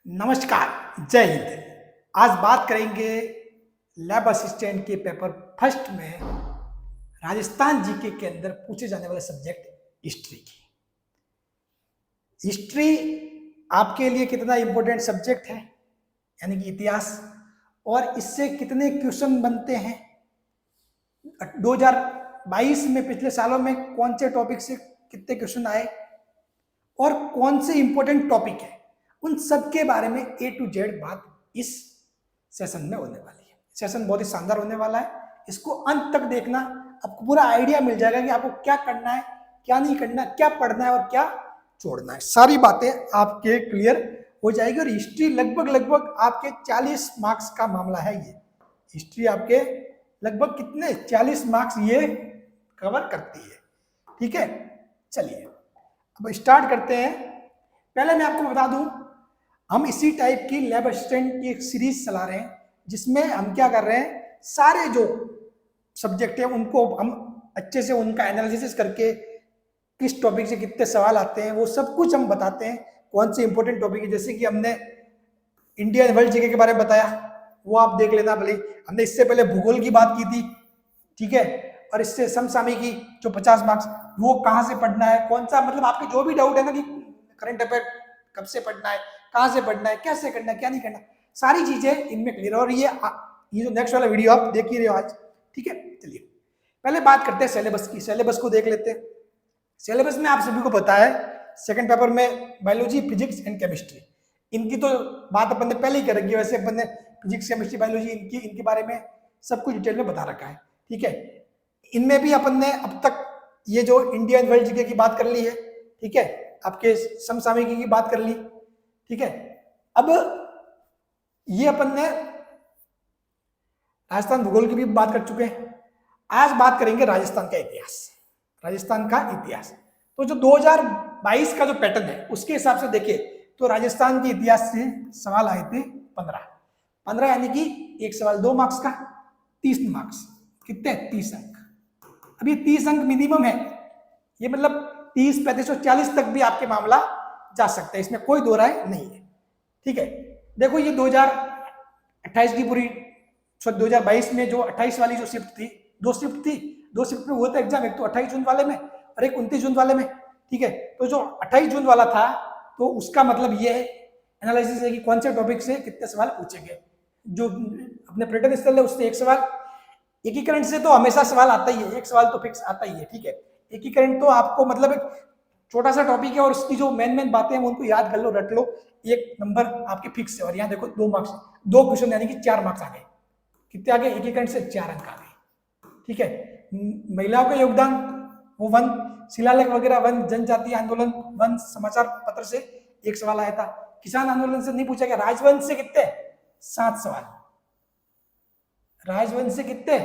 नमस्कार, जय हिंद। आज बात करेंगे लैब असिस्टेंट के पेपर फर्स्ट में राजस्थान जीके के अंदर पूछे जाने वाले सब्जेक्ट हिस्ट्री की। हिस्ट्री आपके लिए कितना इंपॉर्टेंट सब्जेक्ट है, यानी कि इतिहास, और इससे कितने क्वेश्चन बनते हैं 2022 में, पिछले सालों में कौन से टॉपिक से कितने क्वेश्चन आए और कौन से इंपॉर्टेंट टॉपिक है, उन सब के बारे में A to Z बात इस सेशन में होने वाली है। सेशन बहुत ही शानदार होने वाला है, इसको अंत तक देखना, आपको पूरा आइडिया मिल जाएगा कि आपको क्या करना है, क्या नहीं करना, क्या पढ़ना है और क्या छोड़ना है। सारी बातें आपके क्लियर हो जाएगी। और हिस्ट्री लगभग आपके 40 मार्क्स का मामला है। ये हिस्ट्री आपके लगभग कितने 40 मार्क्स ये कवर करती है। ठीक है, चलिए अब स्टार्ट करते हैं। पहले मैं आपको बता दूं, हम इसी टाइप की लैब असिस्टेंट की एक सीरीज चला रहे हैं, जिसमें हम क्या कर रहे हैं, सारे जो सब्जेक्ट है उनको हम अच्छे से उनका एनालिसिस करके किस टॉपिक से कितने सवाल आते हैं वो सब कुछ हम बताते हैं। कौन से इंपॉर्टेंट टॉपिक है, जैसे कि हमने इंडिया वर्ल्ड जीके के बारे में बताया, वो आप देख लेना भले। हमने इससे पहले भूगोल की बात की थी, ठीक है, और इससे समसामयिकी जो 50 मार्क्स, वो कहाँ से पढ़ना है, कौन सा, मतलब आपके जो भी डाउट है ना कि करंट अफेयर कब से पढ़ना है, कहाँ से पढ़ना है, कैसे करना है, क्या नहीं करना, सारी चीजें इनमें क्लियर। और ये जो नेक्स्ट वाला वीडियो आप देख ही रहे हो आज, ठीक है। चलिए पहले बात करते हैं सिलेबस की। सिलेबस को देख लेते हैं। सिलेबस में आप सभी को पता है, सेकंड पेपर में बायोलॉजी, फिजिक्स एंड केमिस्ट्री, इनकी तो बात अपन ने पहले ही कर रखी है। वैसे अपन ने फिजिक्स, केमिस्ट्री, बायोलॉजी इनके बारे में सब कुछ डिटेल में बता रखा है, ठीक है। इनमें भी अपन ने अब तक ये जो इंडियन वर्ल्ड जीके की बात कर ली है, ठीक है, आपके समसामयिकी की बात कर ली, ठीक है। अब ये अपन ने राजस्थान भूगोल की भी बात कर चुके हैं। आज बात करेंगे राजस्थान का इतिहास। राजस्थान का इतिहास तो जो 2022 का जो पैटर्न है उसके हिसाब से देखिए तो राजस्थान के इतिहास से सवाल आए थे 15 यानी कि एक सवाल 2 मार्क्स का, 30 मार्क्स, कितने 30 अंक। अब ये 30 अंक मिनिमम है, ये मतलब 30, 35 और 40 तक भी आपके मामला जा सकता है, इसमें कोई दो राय नहीं है, ठीक है। देखो ये 2028 की पूरी 2022 में जो 28 वाली जो शिफ्ट थी, दो शिफ्ट में हुआ था एग्जाम, एक तो 28 जून वाले में और एक 29 जून वाले में, ठीक है। तो जो 28 जून वाला था तो उसका मतलब ये है, एनालिसिस है कि कौन से टॉपिक से कितने सवाल पूछेंगे। जो अपने पर्यटन स्थल है उससे एक सवाल, एकीकरण से तो हमेशा सवाल आता ही है, एक सवाल तो फिक्स आता ही है, ठीक है। एकीकरण तो आपको मतलब एक छोटा सा टॉपिक है और उसकी जो मेन बातें हैं उनको याद कर लो, रट लो, एक नंबर आपके फिक्स है। और यहाँ देखो 2 मार्क्स, 2 क्वेश्चन यानी कि 4 मार्क्स आ गए। कितने आ गए? एकीकरण से 4 अंक आ गए, ठीक है। महिलाओं का योगदान वो 1, शिलालेख वगैरह 1, जनजातीय आंदोलन 1, समाचार पत्र से एक सवाल आया था। किसान आंदोलन से नहीं पूछा गया। राजवंश से कितने? 7 सवाल। राजवंश से कितने?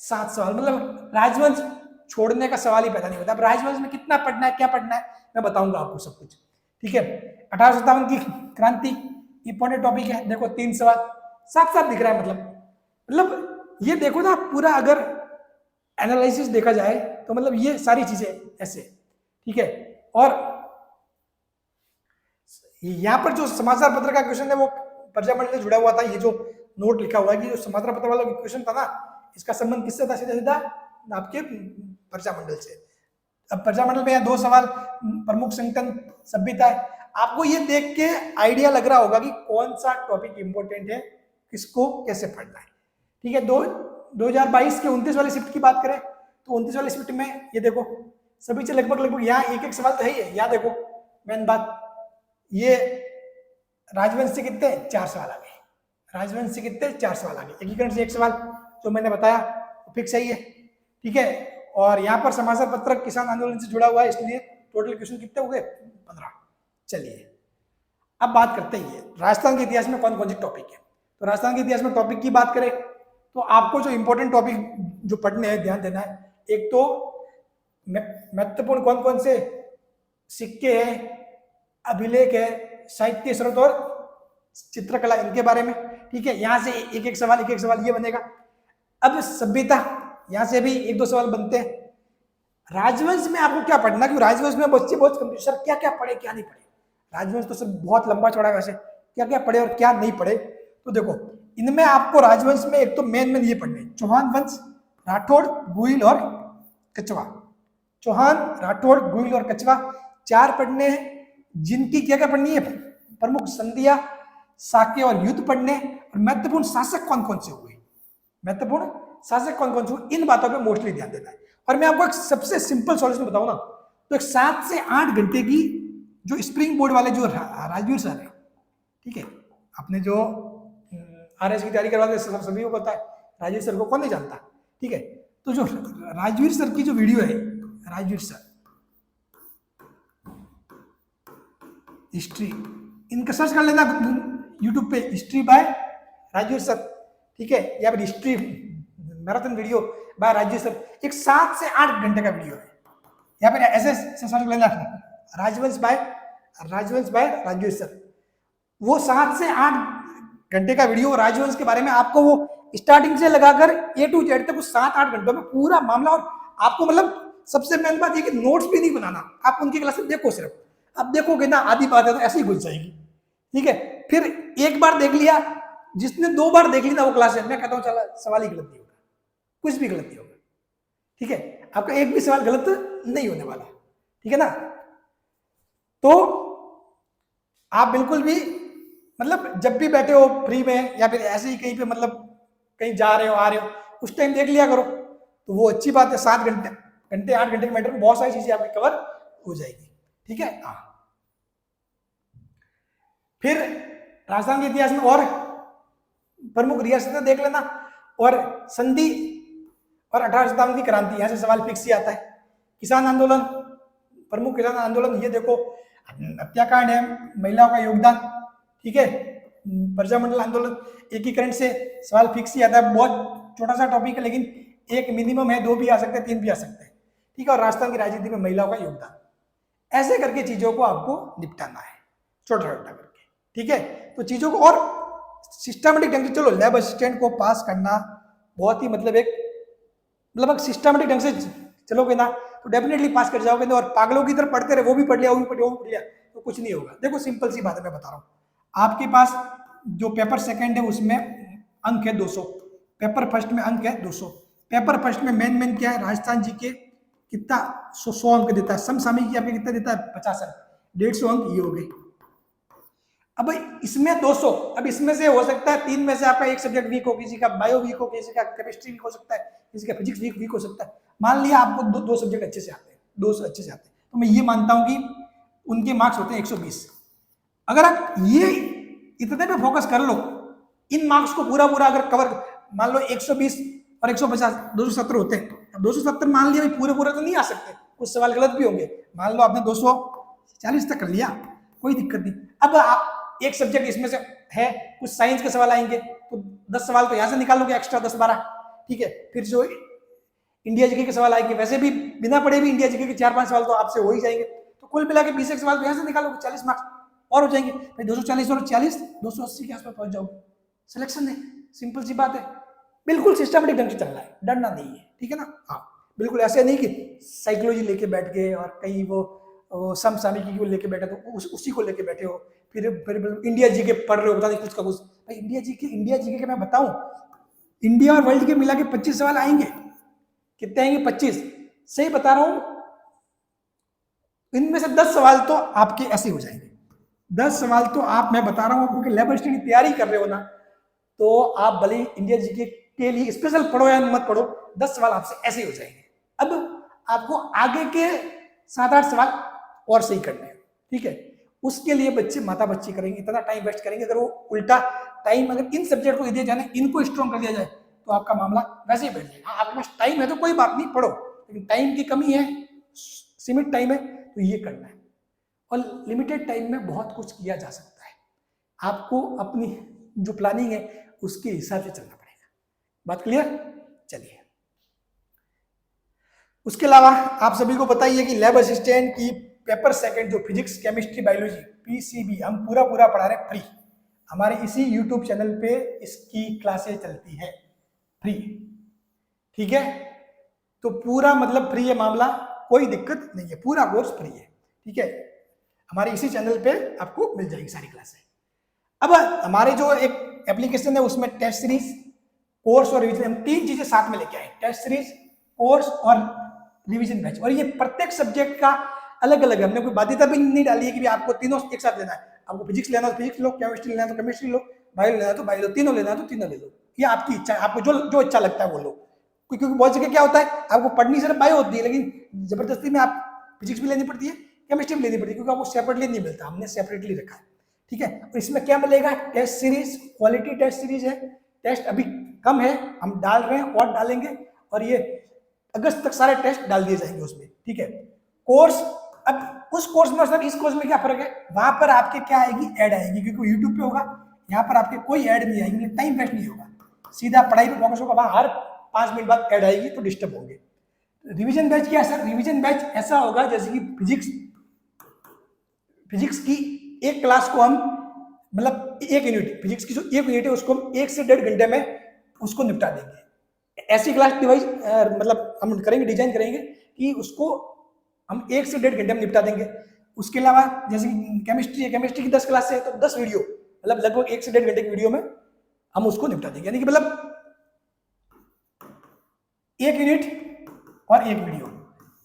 7 सवाल। मतलब राजवंश छोड़ने का सवाल ही पैदा नहीं होता। अब राजवंश में कितना पढ़ना है, क्या पढ़ना है, मैं बताऊंगा आपको सब कुछ, ठीक है। 1857 की क्रांति इंपॉर्टेंट टॉपिक है, देखो 3 सवाल साफ साफ दिख रहा है। मतलब ये देखो ना, पूरा अगर एनालिसिस देखा जाए तो मतलब ये सारी चीजें ऐसे, ठीक है। और यहाँ पर जो समाचार पत्र का क्वेश्चन है वो प्रजा मंडल से जुड़ा हुआ था। ये जो नोट लिखा हुआ है कि जो समाचार पत्र वाला क्वेश्चन था ना, इसका संबंध किससे था? सीधा सीधा आपके प्रजा मंडल से। अब प्रजा मंडल में 2 सवाल, प्रमुख संगठन सभ्यता है। आपको ये देख के आइडिया लग रहा होगा कि कौन सा टॉपिक इंपॉर्टेंट है, किसको कैसे पढ़ना है, ठीक है। 2022 के 29 वाली शिफ्ट की बात करें तो 29 वाली शिफ्ट में ये देखो सभी से लगभग यहाँ एक सवाल तो है ही है। यहाँ देखो मेन बात, ये राजवंश से कितने? 4 सवाल आ गए। राजवंश से कितने? 4 सवाल आ गए। एकीकरण से 1 सवाल जो मैंने बताया फिक्स सही है, ठीक है। और यहाँ पर समाचार पत्र किसान आंदोलन से जुड़ा हुआ है, इसलिए टोटल क्वेश्चन कितने हो गए? 15। चलिए अब बात करते हैं राजस्थान के इतिहास में कौन कौन से टॉपिक है। तो राजस्थान के इतिहास में टॉपिक की बात करें तो आपको जो इंपॉर्टेंट टॉपिक जो पढ़ने हैं, ध्यान देना है, एक तो महत्वपूर्ण कौन कौन से सिक्के हैं, अभिलेख है, साहित्य स्रोत और चित्रकला, इनके बारे में, ठीक है। यहाँ से एक सवाल ये बनेगा। अब सभ्यता, यहाँ से भी 1-2 सवाल बनते हैं। राजवंश में आपको क्या पढ़ना, क्योंकि राजवंश में बच्चे बहुत कंफ्यूज, सर क्या क्या पढ़े क्या नहीं पढ़े। राजवंश तो सब बहुत लंबा चौड़ा है, वैसे क्या क्या पढ़े और क्या नहीं पढ़े। तो देखो इनमें आपको राजवंश में एक तो मेन ये पढ़ने, चौहान वंश, राठौड़, गुइल और कछवा। चौहान, राठौड़, गुइल और कछवा 4 पढ़ने हैं, जिनकी क्या क्या पढ़नी है, प्रमुख संधियां, साक्य और युद्ध पढ़ने, और महत्वपूर्ण शासक कौन कौन से हुए, महत्वपूर्ण शासक कौन कौन से हुए, इन बातों पे मोस्टली ध्यान देना है। और मैं आपको एक सबसे सिंपल सॉल्यूशन बताऊं ना, तो एक 7 से 8 घंटे की जो स्प्रिंग बोर्ड वाले जो राजवीर सर है, ठीक है, आपने जो RS की तैयारी करवाते सभी को पता है, राजवीर सर को कौन नहीं जानता, ठीक है। तो जो राजवीर सर की जो वीडियो है, राजवीर सर हिस्ट्री, इनका सर्च कर लेना यूट्यूब पे, हिस्ट्री बाय राजवीर सर, ठीक है, या फिर history marathon video by Rajveer sir, एक 7 से 8 घंटे का वीडियो है। या फिर ऐसे सर्च कर लेना राजवंश बाय राजवीर सर, वो 7 से 8 घंटे का वीडियो राजवंश के बारे में आपको वो स्टार्टिंग से लगाकर A to Z तक उस 7-8 घंटों में पूरा मामला, और आपको मतलब सबसे मेन बात ये कि नोट्स भी नहीं बनाना, आप उनकी क्लास में देखो, सिर्फ आप देखोगे ना आधी बात है तो ऐसे ही घुस जाएगी, ठीक है। फिर एक बार देख लिया, जिसने 2 बार देख ली ना वो क्लास है, मैं कहता हूँ चला सवाल ही गलत नहीं होगा, कुछ भी गलत नहीं होगा, ठीक है, आपका एक भी सवाल गलत नहीं होने वाला, ठीक है ना। तो आप बिल्कुल भी मतलब जब भी बैठे हो फ्री में या फिर ऐसे ही कहीं पे मतलब कहीं जा रहे हो आ रहे हो, उस टाइम देख लिया करो, तो वो अच्छी बात है। 7 घंटे 8 घंटे के मैटर में बहुत सारी चीजें आपकी कवर हो जाएगी, ठीक है। हाँ, फिर राजस्थान के इतिहास में और प्रमुख रियासतें देख लेना, और संधि और 18 शताब्दी की क्रांति, यहां से सवाल फिक्स ही आता है। किसान आंदोलन, प्रमुख किसान आंदोलन ये देखो, हत्याकांड है, महिलाओं का योगदान, ठीक है, प्रजामंडल आंदोलन, एकीकरण से सवाल फिक्स ही आता है। बहुत छोटा सा टॉपिक है लेकिन एक मिनिमम है, 2 भी आ सकते हैं, 3 भी आ सकते हैं, ठीक है। और राजस्थान की राजनीति में महिलाओं का योगदान, ऐसे करके चीजों को आपको निपटाना है, छोटा छोटा करके, ठीक है। तो चीजों को और सिस्टमेटिक ढंग से, चलो लैब असिस्टेंट को पास करना बहुत ही मतलब एक सिस्टमेटिक ढंग से चलोगे ना तो डेफिनेटली पास कर जाओगे, और पागलों की तरफ पढ़ते रहे, वो भी पढ़ लिया वो भी पढ़ लिया तो कुछ नहीं होगा। देखो सिंपल सी बात है, मैं बता रहा हूँ, आपके पास जो पेपर सेकंड है उसमें अंक है 200, पेपर फर्स्ट में अंक है 200। पेपर फर्स्ट में मेन क्या है, राजस्थान जी के कितना 100 अंक देता है, समसामयिक आपके कितना देता है 50 अंक, 150 अंक ये हो गए। अब इसमें 200, अब इसमें से हो सकता है 3 में से आपका एक सब्जेक्ट वीक हो, किसी का बायो वीक हो, किसी का केमिस्ट्री वीक हो सकता है, किसी का फिजिक्स वीक हो सकता है। मान लिया आपको दो सब्जेक्ट अच्छे से आते हैं, 200 अच्छे से आते हैं, तो मैं ये मानता हूं कि उनके मार्क्स होते हैं 120। अगर आप ये इतने पे फोकस कर लो, इन मार्क्स को पूरा अगर कवर, मान लो 120 और 150 270 होते हैं। अब 270 मान लिया, पूरे तो नहीं आ सकते, कुछ सवाल गलत भी होंगे। मान लो आपने 240 तक कर लिया, कोई दिक्कत नहीं। अब आप एक सब्जेक्ट इसमें से है, कुछ साइंस के सवाल आएंगे तो 10 सवाल तो यहां से निकालोगे एक्स्ट्रा 10-12, ठीक है। फिर जो इंडिया जीके के सवाल आएंगे, वैसे भी बिना पढ़े भी इंडिया जीके के 4-5 सवाल तो आपसे हो ही जाएंगे, तो कुल मिला के 20 सवाल तो यहां से निकालोगे, 40 मार्क्स और हो जाएंगे। भाई 240 और 40 280 के आसपास पहुंच जाओगे, सिलेक्शन है, सिंपल सी बात है। बिल्कुल सिस्टमेटिक ढंग से चलना है, डरना नहीं है, ठीक है ना। हाँ बिल्कुल ऐसे नहीं कि साइकोलॉजी लेके बैठ गए और कहीं वो समसामयिकी को लेके बैठे तो उसी को लेके बैठे हो, फिर इंडिया जीके पढ़ रहे हो, बता नहीं कुछ का कुछ। भाई इंडिया जीके के मैं बताऊं, इंडिया और वर्ल्ड के मिला के 25 सवाल आएंगे, कितने आएंगे 25, सही बता रहा हूं। इनमें से 10 सवाल तो आपके ऐसे हो जाएंगे, 10 सवाल तो आप, मैं बता रहा हूं, क्योंकि लेबर स्टडी तैयारी कर रहे हो ना, तो आप भले इंडिया जीके के लिए स्पेशल पढ़ो या मत पढ़ो, 10 सवाल आपसे ऐसे ही हो जाएंगे। अब आपको आगे के 7-8 सवाल और सही करने हैं, ठीक है। उसके लिए बच्चे माता बच्ची करेंगे, इतना टाइम वेस्ट करेंगे। अगर वो उल्टा टाइम अगर इन सब्जेक्ट को दिया जाए, इनको स्ट्रॉन्ग कर दिया जाए, तो आपका मामला वैसे ही बैठ जाएगा। आपके पास टाइम है तो कोई बात नहीं, पढ़ो, लेकिन टाइम की कमी है, सीमित टाइम है, तो ये करना है। और लिमिटेड टाइम में बहुत कुछ किया जा सकता है, आपको अपनी जो प्लानिंग है उसके हिसाब से चलना पड़ेगा। बात क्लियर? चलिए, उसके अलावा आप सभी को पता ही है कि लैब असिस्टेंट की पेपर सेकंड जो फिजिक्स केमिस्ट्री बायोलॉजी PCB हम पूरा पढ़ा रहे फ्री। हमारे इसी YouTube चैनल पे इसकी क्लासें चलती है फ्री, ठीक है। तो पूरा मतलब फ्री है मामला, कोई दिक्कत नहीं है, पूरा कोर्स फ्री है, ठीक है। हमारे इसी चैनल पे आपको मिल जाएगी सारी क्लासें। अब हमारे जो एक एप्लीकेशन है उसमें टेस्ट सीरीज, कोर्स और रिवीजन, हम 3 चीजें साथ में लेके आए, टेस्ट सीरीज, कोर्स और रिवीजन बैच। और ये प्रत्येक सब्जेक्ट का अलग अलग है, हमने कोई बाध्यता भी नहीं डाली है कि आपको तीनों एक साथ लेना है। आपको फिजिक्स लेना तो फिजिक्स लो, केमिस्ट्री लेना तो केमिस्ट्री लो, बायो लेना तो बायो लो, तीनों लेना तो तीनों ले लो। ये आपकी इच्छा है, आपको जो जो अच्छा लगता है वो लो। क्योंकि बहुत जगह क्या होता है, आपको पढ़नी सिर्फ बायो होती है, लेकिन जबरदस्ती में आप फिजिक्स भी लेनी पड़ती है, केमिस्ट्री भी लेनी पड़ती है, क्योंकि आपको सेपरेटली नहीं मिलता, हमने सेपरेटली रखा है। ठीक है, और इसमें क्या मिलेगा, test series, quality test series है। टेस्ट अभी कम है, हम डाल रहे हैं और डालेंगे, और ये अगस्त तक सारे टेस्ट डाल दिए जाएंगे उसमें। ठीक है, कोर्स, अब उस कोर्स में और इस कोर्स में क्या फर्क है, वहां पर आपके क्या आएगी, ऐड आएगी, क्योंकि यूट्यूब पे होगा, यहाँ पर आपके कोई ऐड नहीं आएगी, टाइम वेस्ट नहीं होगा, सीधा पढ़ाई पे फोकस होगा। वहां हर 5 मिनट बाद ऐड आएगी तो डिस्टर्ब होंगे। रिवीजन बैच क्या है सर, रिवीजन बैच ऐसा होगा जैसे कि फिजिक्स की एक क्लास को हम, मतलब एक यूनिट फिजिक्स की जो एक यूनिट है उसको हम 1 से 1.5 घंटे में उसको निपटा देंगे। ऐसी क्लास डिवाइस मतलब हम करेंगे, डिजाइन करेंगे कि उसको हम 1 से 1.5 घंटे में निपटा देंगे। उसके अलावा जैसे कि केमिस्ट्री है, केमिस्ट्री की 10 क्लास है तो 10 वीडियो, मतलब लगभग 1 से 1.5 घंटे की वीडियो में हम उसको निपटा देंगे। यानी कि मतलब एक यूनिट और एक वीडियो,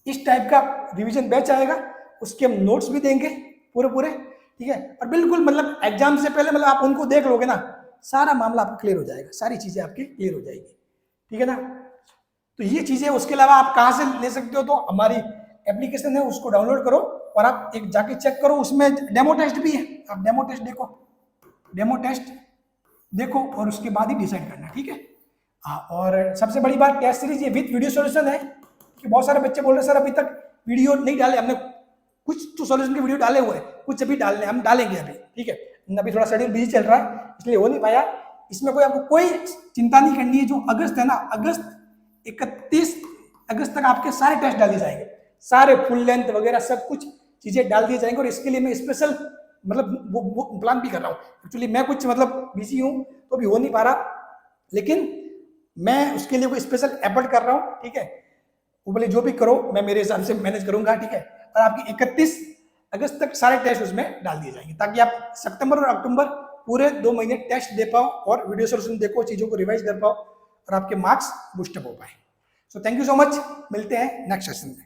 इस टाइप का रिवीजन बैच आएगा। उसके हम नोट्स भी देंगे पूरे पूरे। ठीक है, और बिल्कुल मतलब एग्जाम से पहले मतलब आप उनको देख लोगे ना, सारा मामला आपका क्लियर हो जाएगा, सारी चीजें आपकी क्लियर हो जाएगी। ठीक है ना, तो ये चीजें। उसके अलावा आप कहाँ से ले सकते हो, तो हमारी एप्लीकेशन है उसको डाउनलोड करो और आप एक जाके चेक करो, उसमें डेमो टेस्ट भी है, आप डेमो टेस्ट देखो, डेमो टेस्ट देखो और उसके बाद ही डिसाइड करना। ठीक है, हाँ, और सबसे बड़ी बात टेस्ट सीरीज ये विद वीडियो सॉल्यूशन है, कि बहुत सारे बच्चे बोल रहे हैं सर अभी तक वीडियो नहीं डाले, हमने कुछ तो सॉल्यूशन के वीडियो डाले हुए हैं, कुछ अभी डालने, हम डालेंगे अभी। ठीक है, अभी थोड़ा शेड्यूल बिजी चल रहा है इसलिए हो नहीं पाया। इसमें कोई आपको कोई चिंता नहीं करनी है। जो अगस्त है ना, अगस्त 31 अगस्त तक आपके सारे टेस्ट डाले जाएंगे, सारे फुल लेंथ वगैरह सब कुछ चीजें डाल दिए जाएंगे। और इसके लिए मैं स्पेशल मतलब वो प्लान भी कर रहा हूँ। एक्चुअली मैं कुछ मतलब बिजी हूँ तो अभी हो नहीं पा रहा, लेकिन मैं उसके लिए कोई स्पेशल एफर्ट कर रहा हूँ। ठीक है, वो बोले जो भी करो मैं मेरे हिसाब से मैनेज करूंगा। ठीक है, और आपकी 31 अगस्त तक सारे टेस्ट उसमें डाल दिए जाएंगे, ताकि आप सितंबर और अक्टूबर पूरे 2 महीने टेस्ट दे पाओ और वीडियो सोल्यूशन देखो, चीजों को रिवाइज कर पाओ और आपके मार्क्स बूस्टअप हो पाए। So thank you so much, मिलते हैं नेक्स्ट सेशन में।